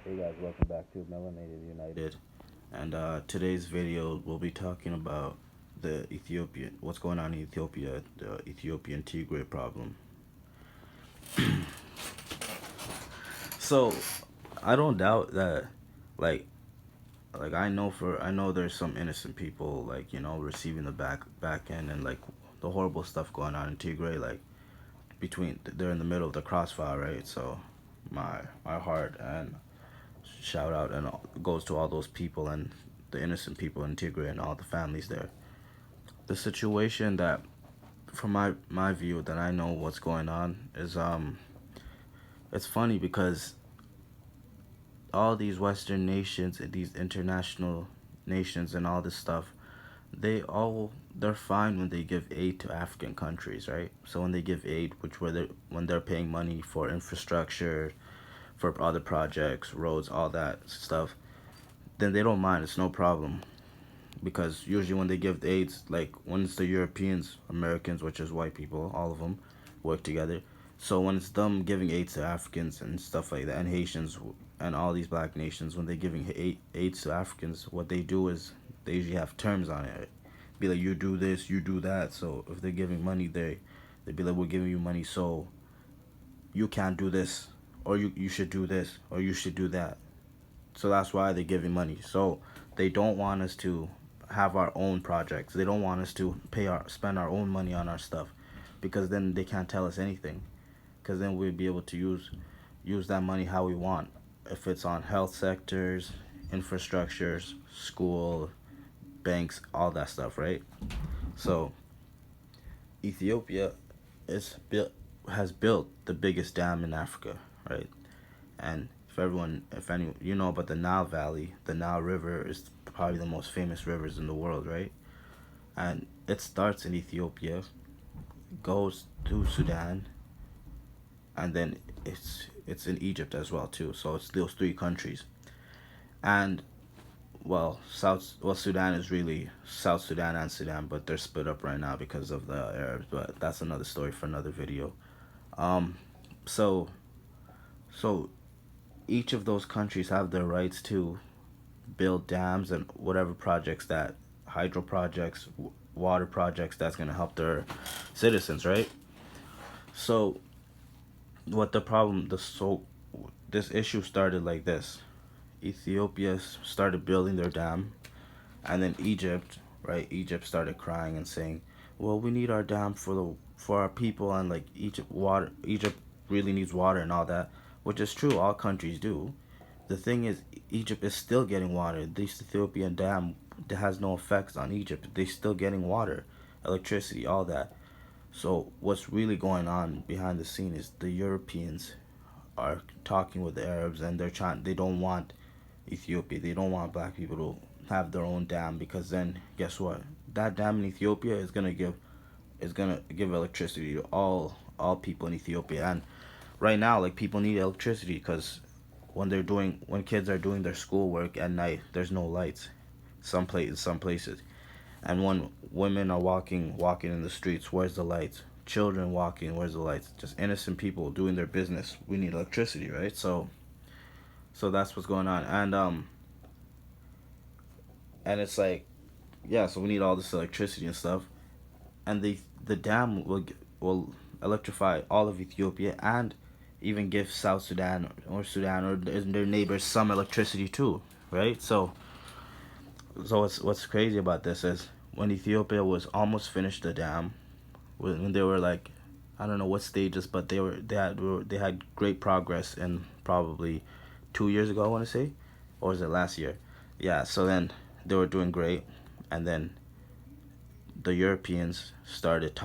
Hey guys, welcome back to Melanated United. And today's video we'll be talking about what's going on in Ethiopia, the Ethiopian Tigray problem. So, I don't doubt that, like, I know there's some innocent people, like, receiving the back end, and like the horrible stuff going on in Tigray, like they're in the middle of the crossfire, right? So, my heart and shout out and goes to all those people and the innocent people in Tigray and all the families there. The situation that, from my view, that I know what's going on is it's funny because all these Western nations and these international nations and all this stuff, they're fine when they give aid to African countries, right? So when they give aid, when they're paying money for infrastructure, for other projects, roads, all that stuff, then they don't mind. It's no problem, because usually when they give aids, like when it's the Europeans, Americans, which is white people, all of them work together. So when it's them giving aid to Africans and stuff like that, and Haitians and all these black nations, when they're giving aids to Africans, what they do is they usually have terms on it. Be like, you do this, you do that. So if they're giving money, they be like, we're giving you money, so you can't do this, or you should do this, or you should do that. So that's why they're giving money. So they don't want us to have our own projects. They don't want us to spend our own money on our stuff, because then they can't tell us anything. Because then we'd be able to use that money how we want. If it's on health sectors, infrastructures, school, banks, all that stuff, right? So Ethiopia is built has built the biggest dam in Africa, right? And if any, you know about the Nile Valley, the Nile River is probably the most famous rivers in the world, right? And it starts in Ethiopia, goes to Sudan, and then it's in Egypt as well too. So it's those three countries. And Sudan is really South Sudan and Sudan, but they're split up right now because of the Arabs. But that's another story for another video. Um, so so each of those countries have their rights to build dams and whatever projects, that hydro projects, water projects, that's going to help their citizens, right? So what the problem the so this issue started like this. Ethiopia started building their dam, and then Egypt started crying and saying, well, we need our dam for our people, and like Egypt really needs water and all that, which is true, all countries do. The thing is, Egypt is still getting water. This Ethiopian dam has no effects on Egypt. They're still getting water, electricity, all that. So what's really going on behind the scene is the Europeans are talking with the Arabs, and they don't want Ethiopia. They don't want black people to have their own dam, because then guess what? That dam in Ethiopia is gonna give electricity to all people in Ethiopia. And right now, like, people need electricity because when kids are doing their schoolwork at night, there's no lights. Some places, and when women are walking in the streets, where's the lights? Children walking, where's the lights? Just innocent people doing their business. We need electricity, right? So that's what's going on. And it's like, yeah, so we need all this electricity and stuff. And the dam will electrify all of Ethiopia, and even give South Sudan or their neighbors some electricity too, right? So what's crazy about this is, when Ethiopia was almost finished the dam, when they were like, I don't know what stages, but they had great progress in probably 2 years ago, I want to say, or was it last year? Yeah. So then they were doing great, and then the Europeans started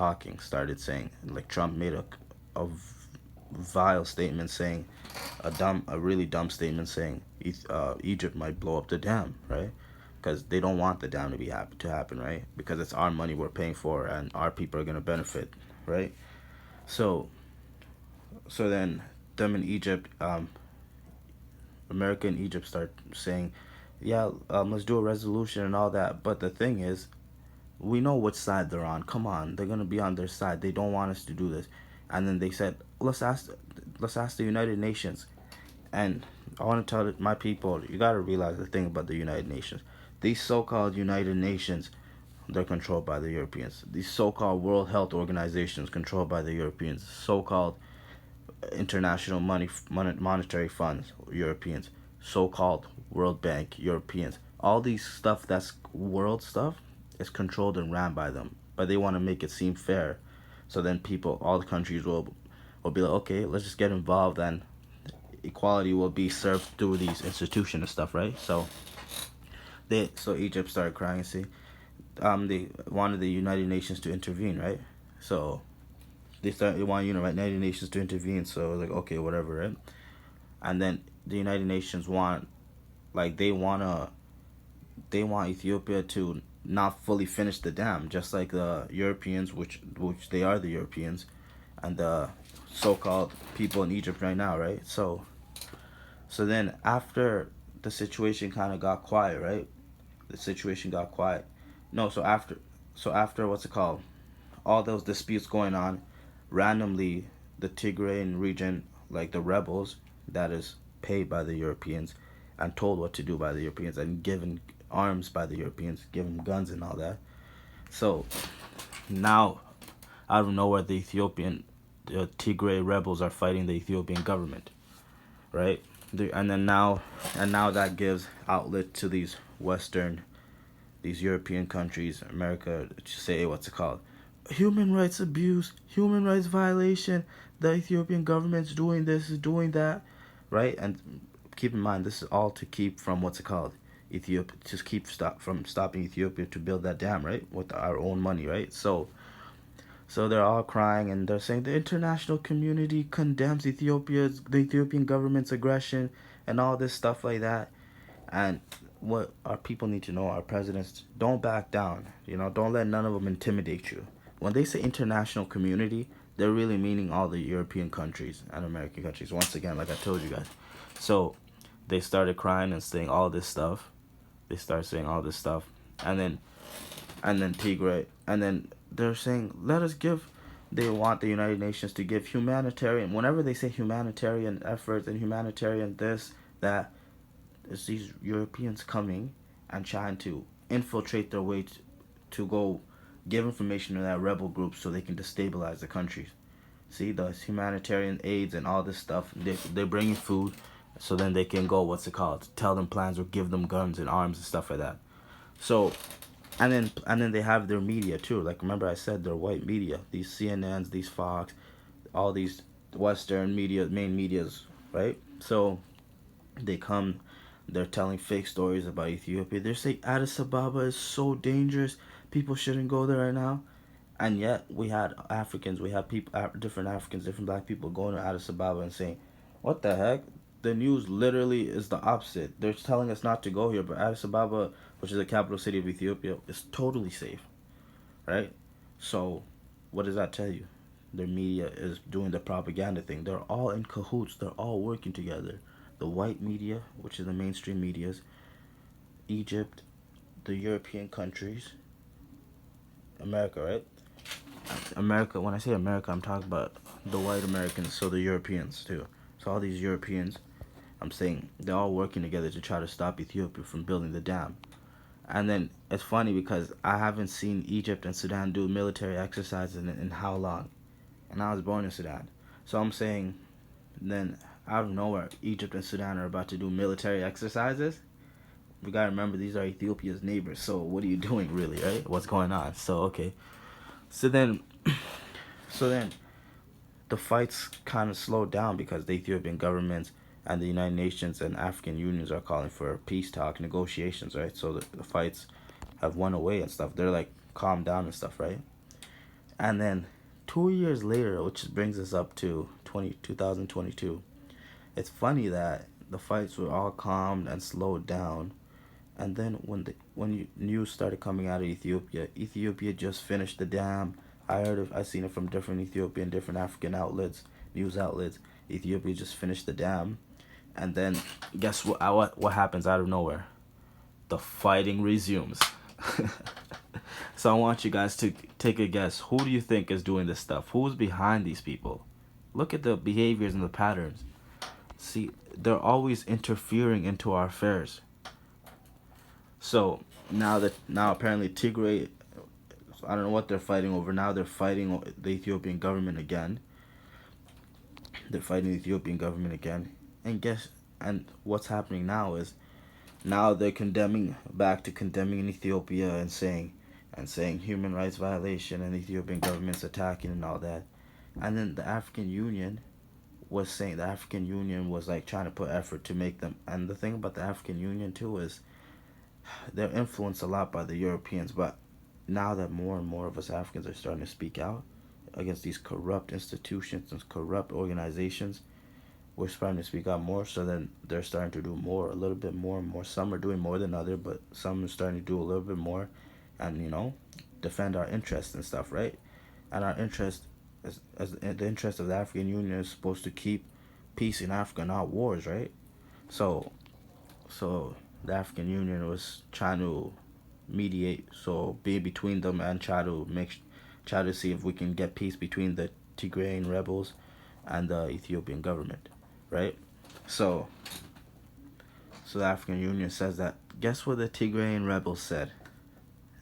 saying, like, Trump made a vile statement, saying a really dumb statement, saying Egypt might blow up the dam, right? Because they don't want the dam to happen, right? Because it's our money we're paying for, and our people are gonna benefit, right? So then them in Egypt, America and Egypt start saying, yeah, let's do a resolution and all that. But the thing is, we know which side they're on. Come on, they're gonna be on their side. They don't want us to do this. And then they said, let's ask the United Nations. And I want to tell my people, you got to realize the thing about the United Nations. These so-called United Nations, they're controlled by the Europeans. These so-called World Health Organizations controlled by the Europeans. So-called international monetary funds, Europeans. So-called World Bank, Europeans. All these stuff that's world stuff is controlled and ran by them. But they want to make it seem fair. So then people, all the countries will be like, okay, let's just get involved, and equality will be served through these institutions and stuff, right? So Egypt started crying. See, they wanted the United Nations to intervene, right? So they want United Nations to intervene. So like, okay, whatever, right? And then the United Nations want, like, they want Ethiopia to not fully finish the dam, just like the Europeans, which they are the Europeans, and the so-called people in Egypt right now, right? So then after the situation kind of got quiet, right? The situation got quiet. No, so after what's it called? All those disputes going on, randomly the Tigrayan region, like the rebels, that is paid by the Europeans and told what to do by the Europeans and given arms by the Europeans, given guns and all that. So now, out of nowhere, the Tigray rebels are fighting the Ethiopian government, right? And now that gives outlet to these European countries, America, to say what's it called, human rights abuse, human rights violation. The Ethiopian government's doing this, is doing that, right? And keep in mind, this is all to keep from what's it called, Ethiopia, just keep from stopping Ethiopia to build that dam, right, with our own money, right? So they're all crying and they're saying the international community condemns the Ethiopian government's aggression and all this stuff like that. And what our people need to know, our presidents, don't back down. Don't let none of them intimidate you. When they say international community, they're really meaning all the European countries and American countries. Once again, like I told you guys. So they started crying and saying all this stuff. They started saying all this stuff, and then Tigray, and then they're saying, let us give. They want the United Nations to give humanitarian. Whenever they say humanitarian efforts and humanitarian this, that, it's these Europeans coming and trying to infiltrate their way to go give information to that rebel group so they can destabilize the countries. See, the humanitarian aids and all this stuff, they're bringing food so then they can go, what's it called, tell them plans or give them guns and arms and stuff like that. So, and then they have their media too. Like, remember I said they're white media. These CNNs, these Fox, all these Western media, main medias, right? So they come, they're telling fake stories about Ethiopia. They're saying Addis Ababa is so dangerous. People shouldn't go there right now. And yet we had Africans, we have people, different Africans, different black people going to Addis Ababa and saying, what the heck? The news literally is the opposite. They're telling us not to go here, but Addis Ababa, which is the capital city of Ethiopia, is totally safe, right? So what does that tell you? Their media is doing the propaganda thing. They're all in cahoots. They're all working together. The white media, which is the mainstream medias, Egypt, the European countries, America, right? America, when I say America, I'm talking about the white Americans, so the Europeans too. So all these Europeans, I'm saying, they're all working together to try to stop Ethiopia from building the dam. And then it's funny because I haven't seen Egypt and Sudan do military exercises in how long? And I was born in Sudan. So I'm saying, then out of nowhere, Egypt and Sudan are about to do military exercises. We gotta remember these are Ethiopia's neighbors. So what are you doing, really, right? What's going on? So okay. So then, so then, the fights kind of slowed down because the Ethiopian governments and the United Nations and African unions are calling for peace talk negotiations, right? So the fights have won away and stuff. They're like calmed down and stuff, right? And then 2 years later, which brings us up to 2022, it's funny that the fights were all calmed and slowed down. And then when news started coming out of Ethiopia, Ethiopia just finished the dam. I seen it from different Ethiopian, different African outlets, news outlets. Ethiopia just finished the dam, and then guess what happens out of nowhere? The fighting resumes. So I want you guys to take a guess. Who do you think is doing this stuff? Who's behind these people? Look at the behaviors and the patterns. See, they're always interfering into our affairs. So now apparently Tigray, I don't know what they're fighting over. Now they're fighting the Ethiopian government again. They're fighting the Ethiopian government again. And guess and what's happening now is now they're condemning Ethiopia and saying human rights violation and the Ethiopian government's attacking and all that. And then the African Union was saying the African Union was like trying to put effort to make them. And the thing about the African Union too is they're influenced a lot by the Europeans, but now that more and more of us Africans are starting to speak out against these corrupt institutions and corrupt organizations, we're starting to speak out more. So then they're starting to do more, a little bit more and more. Some are doing more than other, but some are starting to do a little bit more, and defend our interests and stuff, right? And our interest, as the interest of the African Union, is supposed to keep peace in Africa, not wars, right? So so the African Union was trying to mediate, so be between them and try to see if we can get peace between the Tigrayan rebels and the Ethiopian government, right? So so the African Union says that. Guess what the Tigrayan rebels said?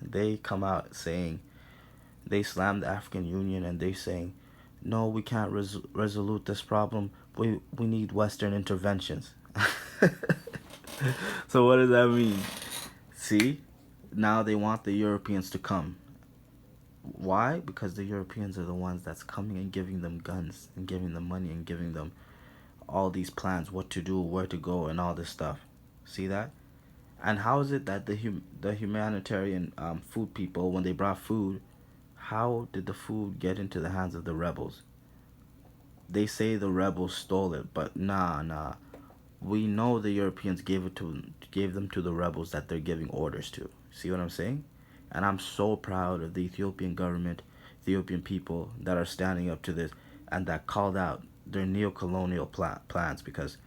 They come out saying they slammed the African Union and they saying, no, we can't resolute this problem. We need Western interventions. So what does that mean? See, now they want the Europeans to come. Why? Because the Europeans are the ones that's coming and giving them guns and giving them money and giving them all these plans, what to do, where to go, and all this stuff. See that? And how is it that the humanitarian food people, when they brought food, how did the food get into the hands of the rebels? They say the rebels stole it, but nah. We know the Europeans gave them to the rebels that they're giving orders to. See what I'm saying? And I'm so proud of the Ethiopian government, Ethiopian people that are standing up to this and that called out their neo-colonial plans, because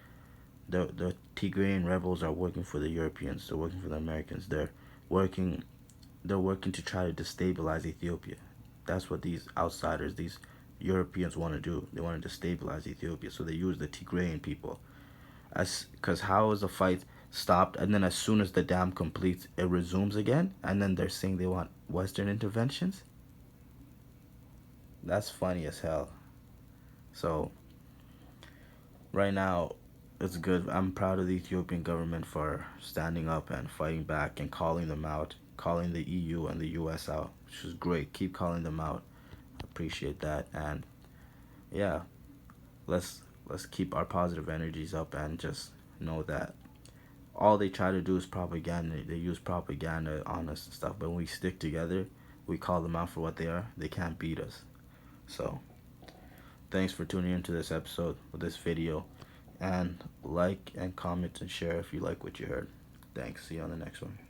the Tigrayan rebels are working for the Europeans. They're working for the Americans. Working they're working to try to destabilize Ethiopia. That's what these outsiders, these Europeans want to do. They want to destabilize Ethiopia. So they use the Tigrayan people. Because how is the fight stopped, and then as soon as the dam completes, it resumes again, and then they're saying they want Western interventions? That's funny as hell. So right now, it's good. I'm proud of the Ethiopian government for standing up and fighting back and calling them out, calling the EU and the US out, which is great. Keep calling them out. Appreciate that. And yeah, let's keep our positive energies up and just know that all they try to do is propaganda. They use propaganda on us and stuff. But when we stick together, we call them out for what they are. They can't beat us. So thanks for tuning into this episode of this video, and like and comment and share if you like what you heard. Thanks. See you on the next one.